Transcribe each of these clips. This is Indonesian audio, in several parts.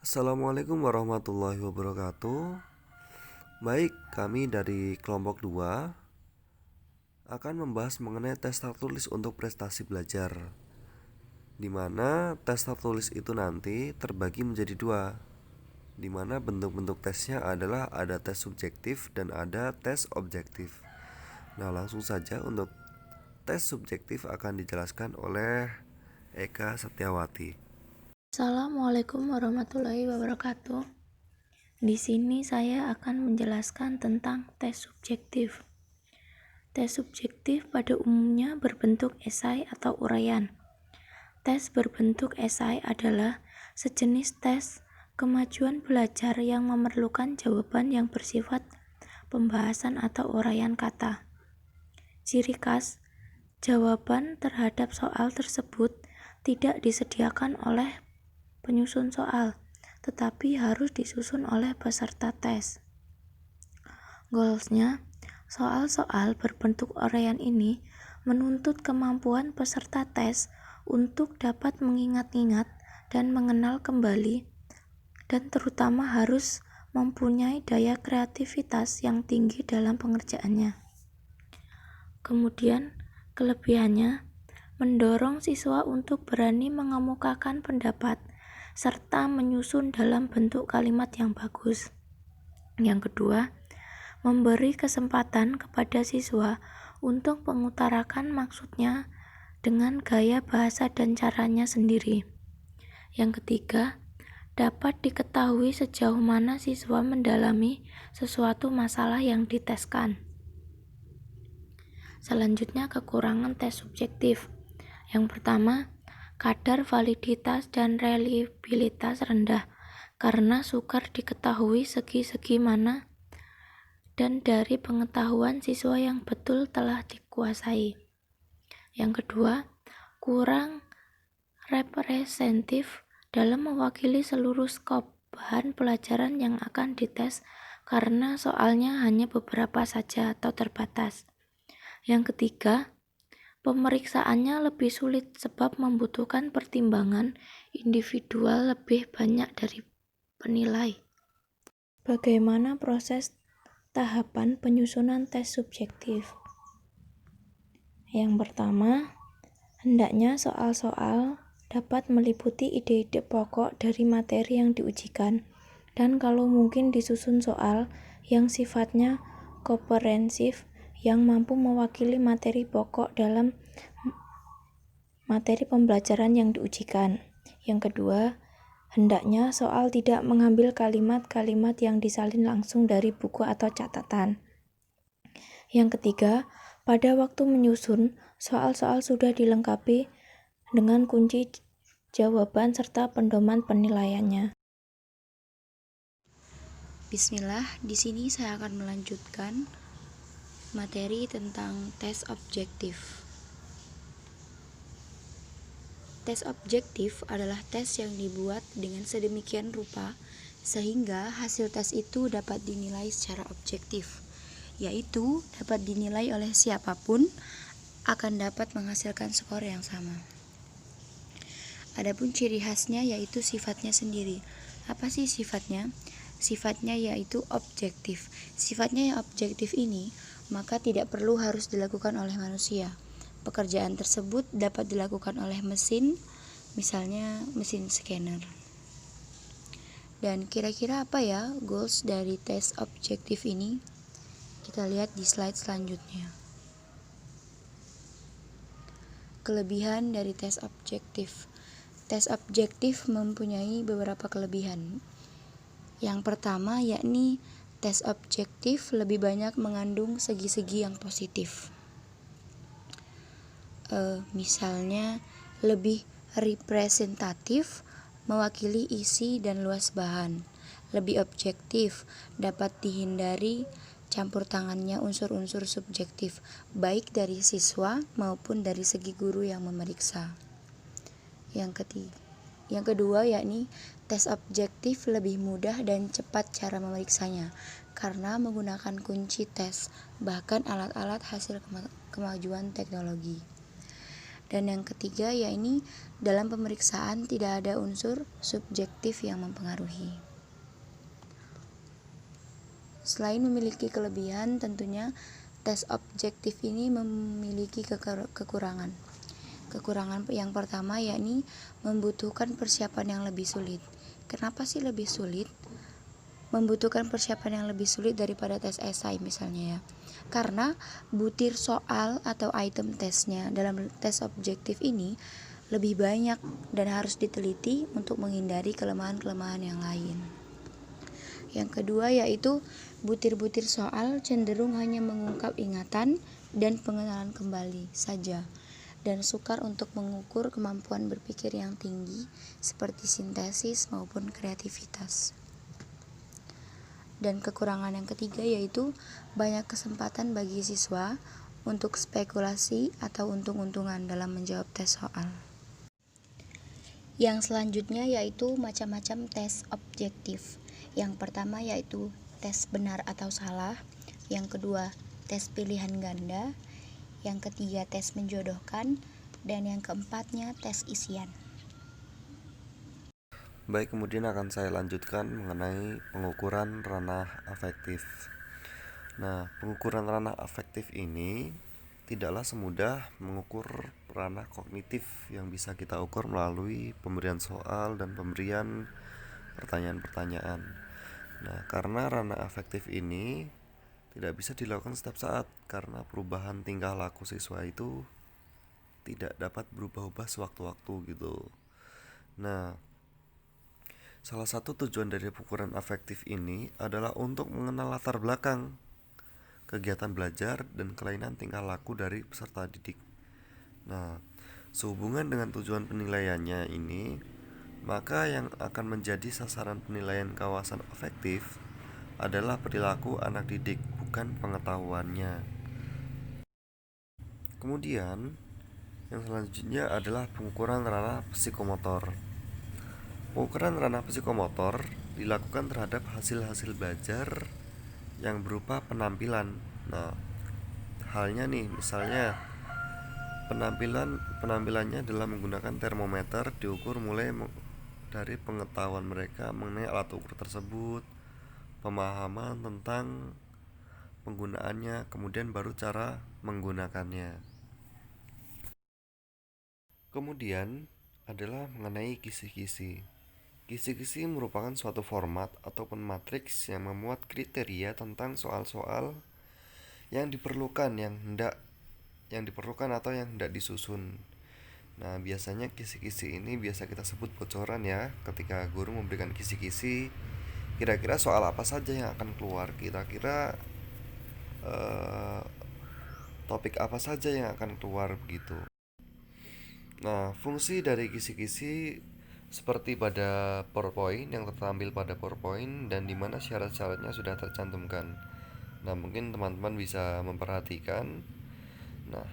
Assalamualaikum warahmatullahi wabarakatuh. Baik, kami dari kelompok 2 akan membahas mengenai tes tertulis untuk prestasi belajar, di mana tes tertulis itu nanti terbagi menjadi dua, di mana bentuk-bentuk tesnya adalah ada tes subjektif dan ada tes objektif. Nah, langsung saja untuk tes subjektif akan dijelaskan oleh Eka Setiawati. Assalamualaikum warahmatullahi wabarakatuh. Di sini saya akan menjelaskan tentang tes subjektif. Tes subjektif pada umumnya berbentuk esai atau uraian. Tes berbentuk esai adalah sejenis tes kemajuan belajar yang memerlukan jawaban yang bersifat pembahasan atau uraian kata. Ciri khas jawaban terhadap soal tersebut tidak disediakan oleh penyusun soal, tetapi harus disusun oleh peserta tes. Goalsnya, soal-soal berbentuk uraian ini menuntut kemampuan peserta tes untuk dapat mengingat-ingat dan mengenal kembali, dan terutama harus mempunyai daya kreativitas yang tinggi dalam pengerjaannya. Kemudian, kelebihannya mendorong siswa untuk berani mengemukakan pendapat serta menyusun dalam bentuk kalimat yang bagus. Yang kedua, memberi kesempatan kepada siswa untuk mengutarakan maksudnya dengan gaya bahasa dan caranya sendiri. Yang ketiga, dapat diketahui sejauh mana siswa mendalami sesuatu masalah yang diteskan. Selanjutnya, kekurangan tes subjektif. Yang pertama, kadar validitas dan reliabilitas rendah karena sukar diketahui segi-segi mana dan dari pengetahuan siswa yang betul telah dikuasai. Yang kedua, kurang representatif dalam mewakili seluruh skop bahan pelajaran yang akan dites karena soalnya hanya beberapa saja atau terbatas. Yang ketiga, pemeriksaannya lebih sulit sebab membutuhkan pertimbangan individual lebih banyak dari penilai. Bagaimana proses tahapan penyusunan tes subjektif? Yang pertama, hendaknya soal-soal dapat meliputi ide-ide pokok dari materi yang diujikan, dan kalau mungkin disusun soal yang sifatnya komprehensif yang mampu mewakili materi pokok dalam materi pembelajaran yang diujikan. Yang kedua, hendaknya soal tidak mengambil kalimat-kalimat yang disalin langsung dari buku atau catatan. Yang ketiga, pada waktu menyusun, soal-soal sudah dilengkapi dengan kunci jawaban serta pedoman penilaiannya. Bismillah, di sini saya akan melanjutkan materi tentang tes objektif. Tes objektif adalah tes yang dibuat dengan sedemikian rupa sehingga hasil tes itu dapat dinilai secara objektif, yaitu dapat dinilai oleh siapapun akan dapat menghasilkan skor yang sama. Adapun ciri khasnya yaitu sifatnya sendiri. Apa sih sifatnya? Sifatnya yaitu objektif. Sifatnya yang objektif ini maka tidak perlu harus dilakukan oleh manusia. Pekerjaan tersebut dapat dilakukan oleh mesin, misalnya mesin scanner. Dan kira-kira apa ya goals dari tes objektif ini? Kita lihat di slide selanjutnya. Kelebihan dari tes objektif. Tes objektif mempunyai beberapa kelebihan. Yang pertama yakni tes objektif lebih banyak mengandung segi-segi yang positif. Misalnya lebih representatif, mewakili isi dan luas bahan. Lebih objektif, dapat dihindari campur tangannya unsur-unsur subjektif, baik dari siswa maupun dari segi guru yang memeriksa. Yang kedua yakni tes objektif lebih mudah dan cepat cara memeriksanya karena menggunakan kunci tes, bahkan alat-alat hasil kemajuan teknologi. Dan yang ketiga, ya ini dalam pemeriksaan tidak ada unsur subjektif yang mempengaruhi. Selain memiliki kelebihan, tentunya tes objektif ini memiliki kekurangan. Kekurangan yang pertama yakni membutuhkan persiapan yang lebih sulit. Kenapa sih lebih sulit? Membutuhkan persiapan yang lebih sulit daripada tes esai misalnya ya. Karena butir soal atau item tesnya dalam tes objektif ini lebih banyak dan harus diteliti untuk menghindari kelemahan-kelemahan yang lain. Yang kedua yaitu butir-butir soal cenderung hanya mengungkap ingatan dan pengenalan kembali saja, dan sukar untuk mengukur kemampuan berpikir yang tinggi seperti sintesis maupun kreativitas. Dan kekurangan yang ketiga yaitu banyak kesempatan bagi siswa untuk spekulasi atau untung-untungan dalam menjawab tes soal. Yang selanjutnya yaitu macam-macam tes objektif. Yang pertama yaitu tes benar atau salah, yang kedua tes pilihan ganda, yang ketiga tes menjodohkan, dan yang keempatnya tes isian. Baik, kemudian akan saya lanjutkan mengenai pengukuran ranah afektif. Nah, pengukuran ranah afektif ini tidaklah semudah mengukur ranah kognitif yang bisa kita ukur melalui pemberian soal dan pemberian pertanyaan-pertanyaan. Nah, karena ranah afektif ini tidak bisa dilakukan setiap saat karena perubahan tingkah laku siswa itu tidak dapat berubah-ubah sewaktu-waktu gitu. Nah, salah satu tujuan dari pengukuran afektif ini adalah untuk mengenal latar belakang, kegiatan belajar, dan kelainan tingkah laku dari peserta didik. Nah, sehubungan dengan tujuan penilaiannya ini, maka yang akan menjadi sasaran penilaian kawasan afektif adalah perilaku anak didik, bukan pengetahuannya. Kemudian, yang selanjutnya adalah pengukuran ranah psikomotor. Pengukuran ranah psikomotor dilakukan terhadap hasil-hasil belajar yang berupa penampilan. Nah, halnya nih, misalnya penampilannya adalah menggunakan termometer diukur mulai dari pengetahuan mereka mengenai alat ukur tersebut, pemahaman tentang penggunaannya, kemudian baru cara menggunakannya. Kemudian adalah mengenai kisi-kisi. Kisi-kisi merupakan suatu format ataupun matriks yang memuat kriteria tentang soal-soal yang diperlukan atau yang hendak disusun. Nah, biasanya kisi-kisi ini biasa kita sebut bocoran ya. Ketika guru memberikan kisi-kisi, kira-kira soal apa saja yang akan keluar, kira-kira topik apa saja yang akan keluar begitu. Nah, fungsi dari kisi-kisi seperti pada PowerPoint yang tertampil pada PowerPoint dan di mana syarat-syaratnya sudah tercantumkan. Nah, mungkin teman-teman bisa memperhatikan. Nah,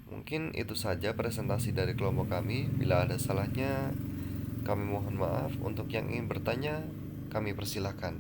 mungkin itu saja presentasi dari kelompok kami. Bila ada salahnya, kami mohon maaf. Untuk yang ingin bertanya, kami persilahkan.